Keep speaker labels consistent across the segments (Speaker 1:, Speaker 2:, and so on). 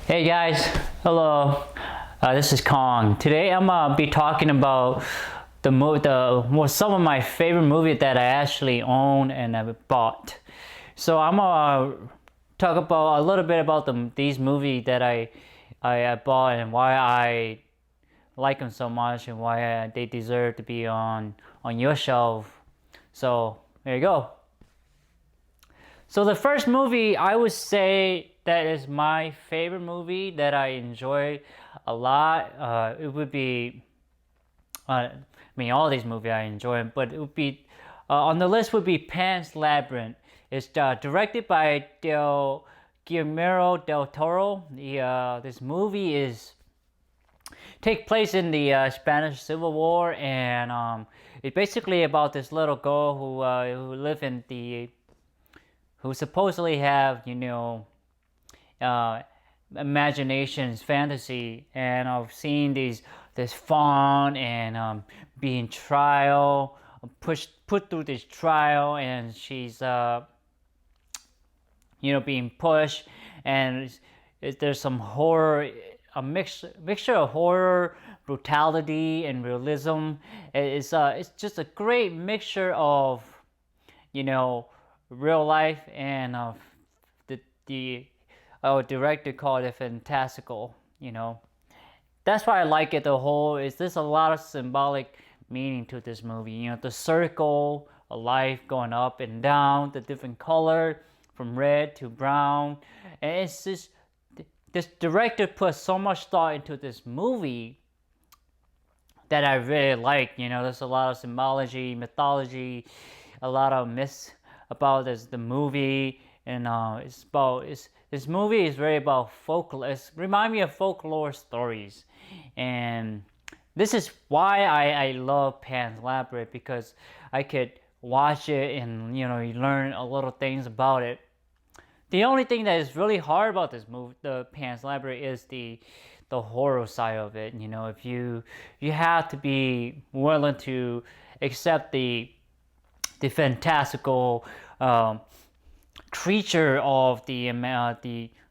Speaker 1: Hey guys, hello. This is Kong. Today I'm gonna be talking about some of my favorite movies that I actually own and I've bought. So I'm gonna talk about a little bit about these movies that I bought and why I like them so much and why they deserve to be on your shelf. So there you go. So the first movie I would say that is my favorite movie that I enjoy a lot. It would be, all these movies I enjoy, but it would be on the list would be Pan's Labyrinth. It's directed by Guillermo del Toro. This movie is take place in the Spanish Civil War, and it's basically about this little girl who live in the who supposedly have uh, imaginations, fantasy, and of seeing this fawn and being trial, put through this trial, and she's being pushed, and there's some horror, a mixture of horror, brutality, and realism. It's just a great mixture of you know real life and the director called it fantastical. That's why I like it. The whole is there's a lot of symbolic meaning to this movie. The circle of life going up and down, the different color from red to brown, and it's just this director put so much thought into this movie that I really like. There's a lot of symbology, mythology, a lot of myths about the movie, and this movie is very about folklore. It reminds me of folklore stories, and this is why I love Pan's Labyrinth, because I could watch it and you learn a little things about it. The only thing that is really hard about this movie, the Pan's Labyrinth, is the horror side of it. If you have to be willing to accept the fantastical creature of the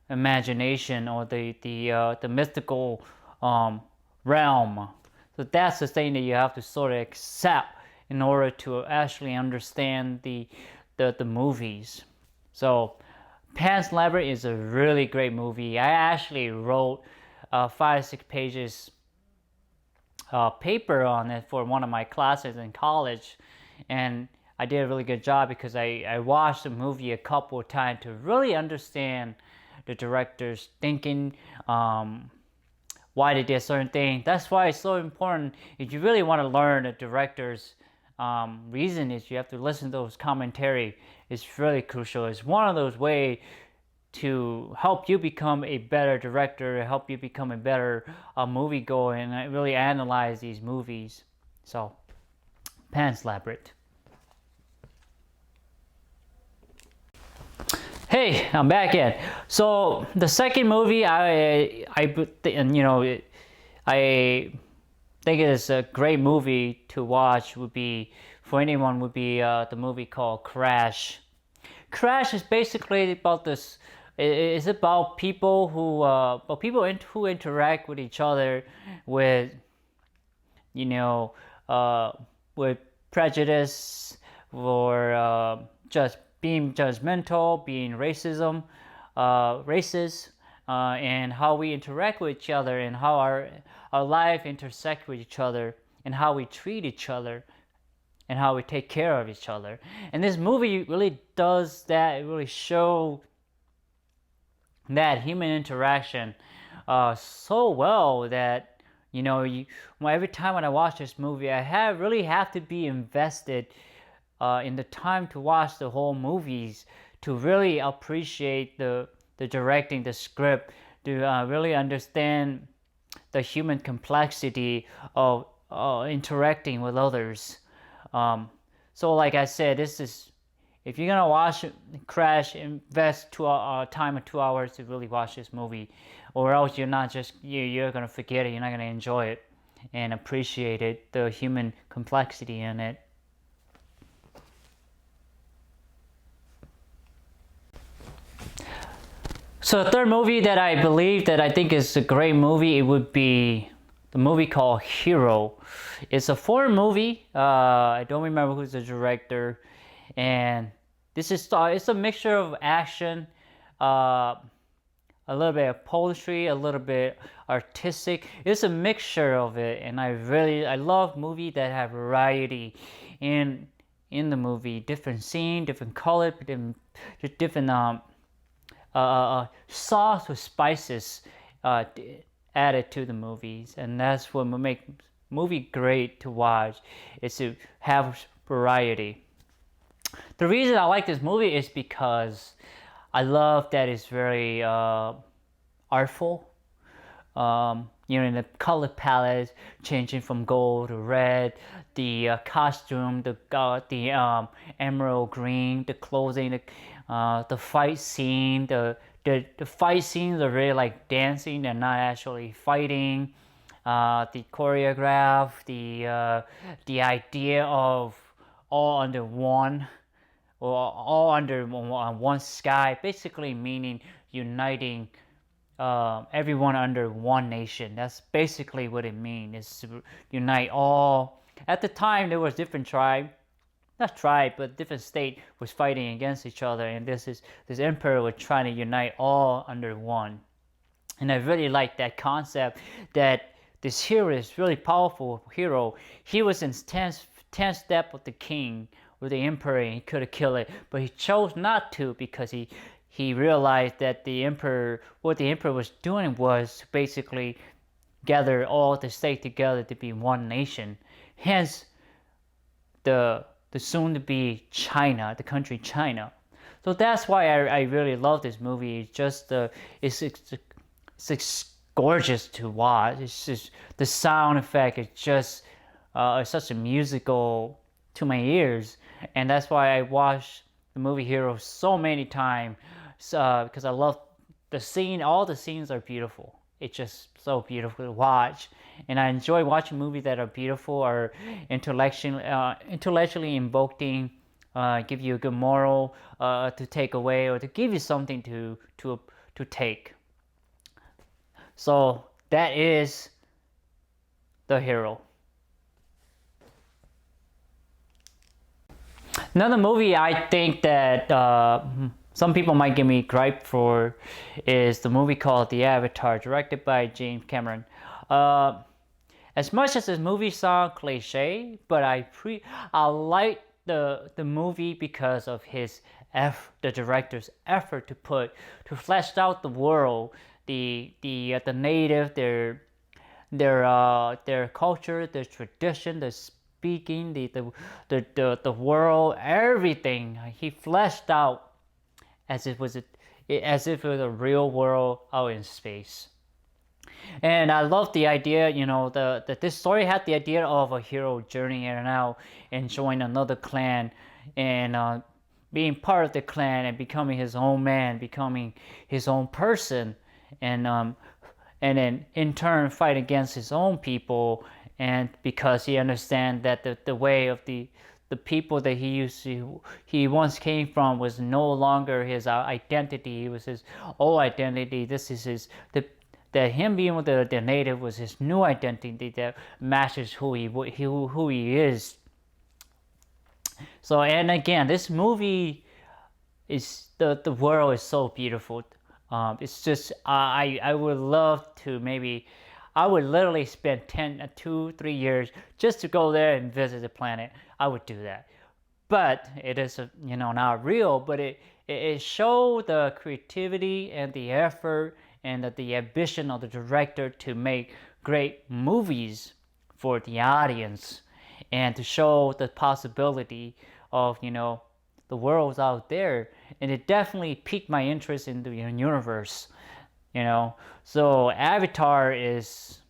Speaker 1: imagination, or the mystical realm. So that's the thing that you have to sort of accept in order to actually understand the movies. So Pan's Labyrinth is a really great movie. I actually wrote 5 or 6 pages paper on it for one of my classes in college, and I did a really good job because I watched the movie a couple of times to really understand the director's thinking, why they did certain things. That's why it's so important. If you really want to learn the director's reason, is you have to listen to those commentary. It's really crucial. It's one of those ways to help you become a better director, help you become a better moviegoer, and really analyze these movies. So, Pan's Labyrinth. Hey, I'm back in. So the second movie I think is a great movie to watch would be the movie called Crash. Crash is basically about this. It's about people who interact with each other with you know with prejudice, or just being judgmental, being racist, and how we interact with each other, and how our life intersect with each other, and how we treat each other, and how we take care of each other. And this movie really does that. It really shows that human interaction so well that every time when I watch this movie, I really have to be invested in the time to watch the whole movies, to really appreciate the directing, the script, to really understand the human complexity of interacting with others. So like I said, if you're gonna watch Crash, invest time of 2 hours to really watch this movie, or else you're gonna forget it. You're not gonna enjoy it and appreciate it, the human complexity in it. So the third movie that I believe that I think is a great movie, it would be the movie called Hero. It's a foreign movie. I don't remember who's the director, and this is it's a mixture of action, uh, a little bit of poetry, a little bit artistic. It's a mixture of it, and I love movies that have variety in the movie, different scene, different color, different sauce with spices added to the movies, and that's what make movie great to watch. Is to have variety. The reason I like this movie is because I love that it's very artful. In the color palette changing from gold to red, the costume, the emerald green, the clothing, the fight scene, the fight scenes are really like dancing. They're not actually fighting. The choreograph, the idea of all under one, or all under one sky, basically meaning uniting everyone under one nation. That's basically what it means. Is to unite all. At the time, there was different not tribe, but different state was fighting against each other, and this emperor was trying to unite all under one. And I really like that concept. That this hero is really powerful hero. He was in 10th step with the king, with the emperor, and he could have killed it, but he chose not to because he realized that what the emperor was doing was to basically gather all the states together to be one nation. Hence, the soon-to-be China, the country China. So that's why I really love this movie. It's just it's gorgeous to watch. It's just the sound effect. It's just such a musical to my ears, and that's why I watched the movie Hero so many times. Because I love the scene. All the scenes are beautiful. It's just so beautiful to watch, and I enjoy watching movies that are beautiful or intellectually invoking, give you a good moral to take away, or to give you something to take. So that is the Hero. Another movie I think that some people might give me gripe for is the movie called The Avatar, directed by James Cameron. As much as this movie sounds cliche, but I like the movie because of the director's effort to flesh out the world, the native, their culture, their tradition, their speaking, the world, everything. He fleshed out as if it was a real world out in space. And I love the idea, that this story had the idea of a hero journeying in and out and joining another clan, and being part of the clan and becoming his own man, becoming his own person, and then in turn fight against his own people, and because he understands that the way of the people that he once came from was no longer his identity. It was his old identity. This is that him being with the native was his new identity that matches who he is. So, and again, this movie is the world is so beautiful. It's just I would love to maybe. I would literally spend 2-3 years just to go there and visit the planet. I would do that. But it is not real, but it showed the creativity and the effort and the ambition of the director to make great movies for the audience, and to show the possibility of the world's out there. And it definitely piqued my interest in the universe. So Avatar is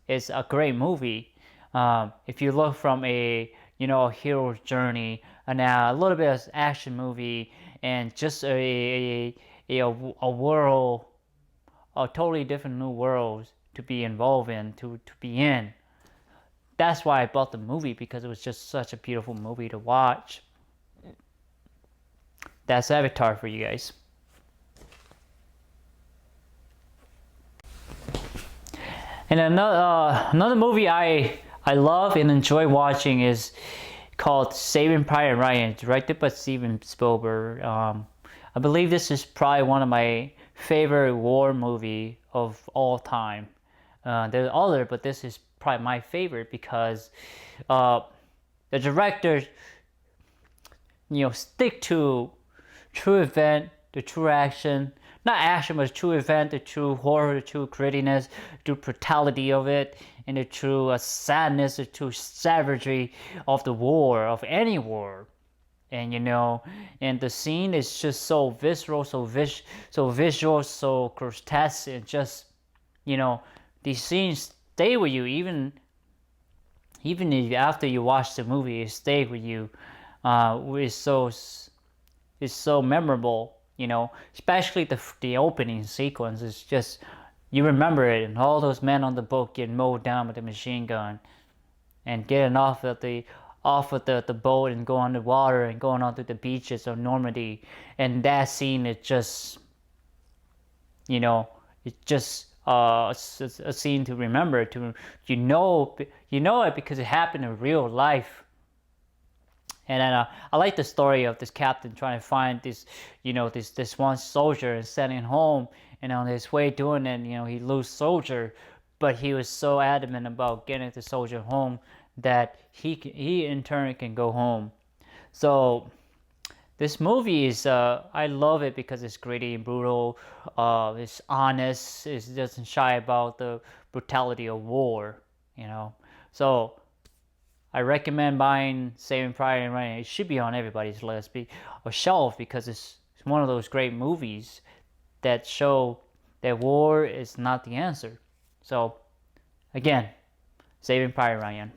Speaker 1: a great movie. If you look from a hero's journey, and a little bit of action movie, and just a world, a totally different new world to be involved in, to be in. That's why I bought the movie, because it was just such a beautiful movie to watch. That's Avatar for you guys. And another movie I love and enjoy watching is called Saving Private Ryan, directed by Steven Spielberg. I believe this is probably one of my favorite war movie of all time. There are other, but this is probably my favorite because uh, the director, stick to true event, the true action, not action, but true event, the true horror, the true grittiness, the true brutality of it, and the true sadness, the true savagery of the war, of any war. And and the scene is just so visceral, so visual, so grotesque, and just you know, these scenes stay with you even if after you watch the movie, it stays with you. It's so memorable, especially the opening sequence. It's just you remember it, and all those men on the boat getting mowed down with the machine gun, and getting off of the boat and going on the water and going onto the beaches of Normandy. And that scene, it just it's just a scene to remember. It because it happened in real life. And then I like the story of this captain trying to find this one soldier and sending home. And on his way doing it, he lose soldier, but he was so adamant about getting the soldier home that he in turn can go home. So this movie is I love it because it's gritty and brutal. It's honest. It doesn't shy about the brutality of war. So I recommend buying Saving Private Ryan. It should be on everybody's list, or shelf, because it's one of those great movies that show that war is not the answer. So again, Saving Private Ryan.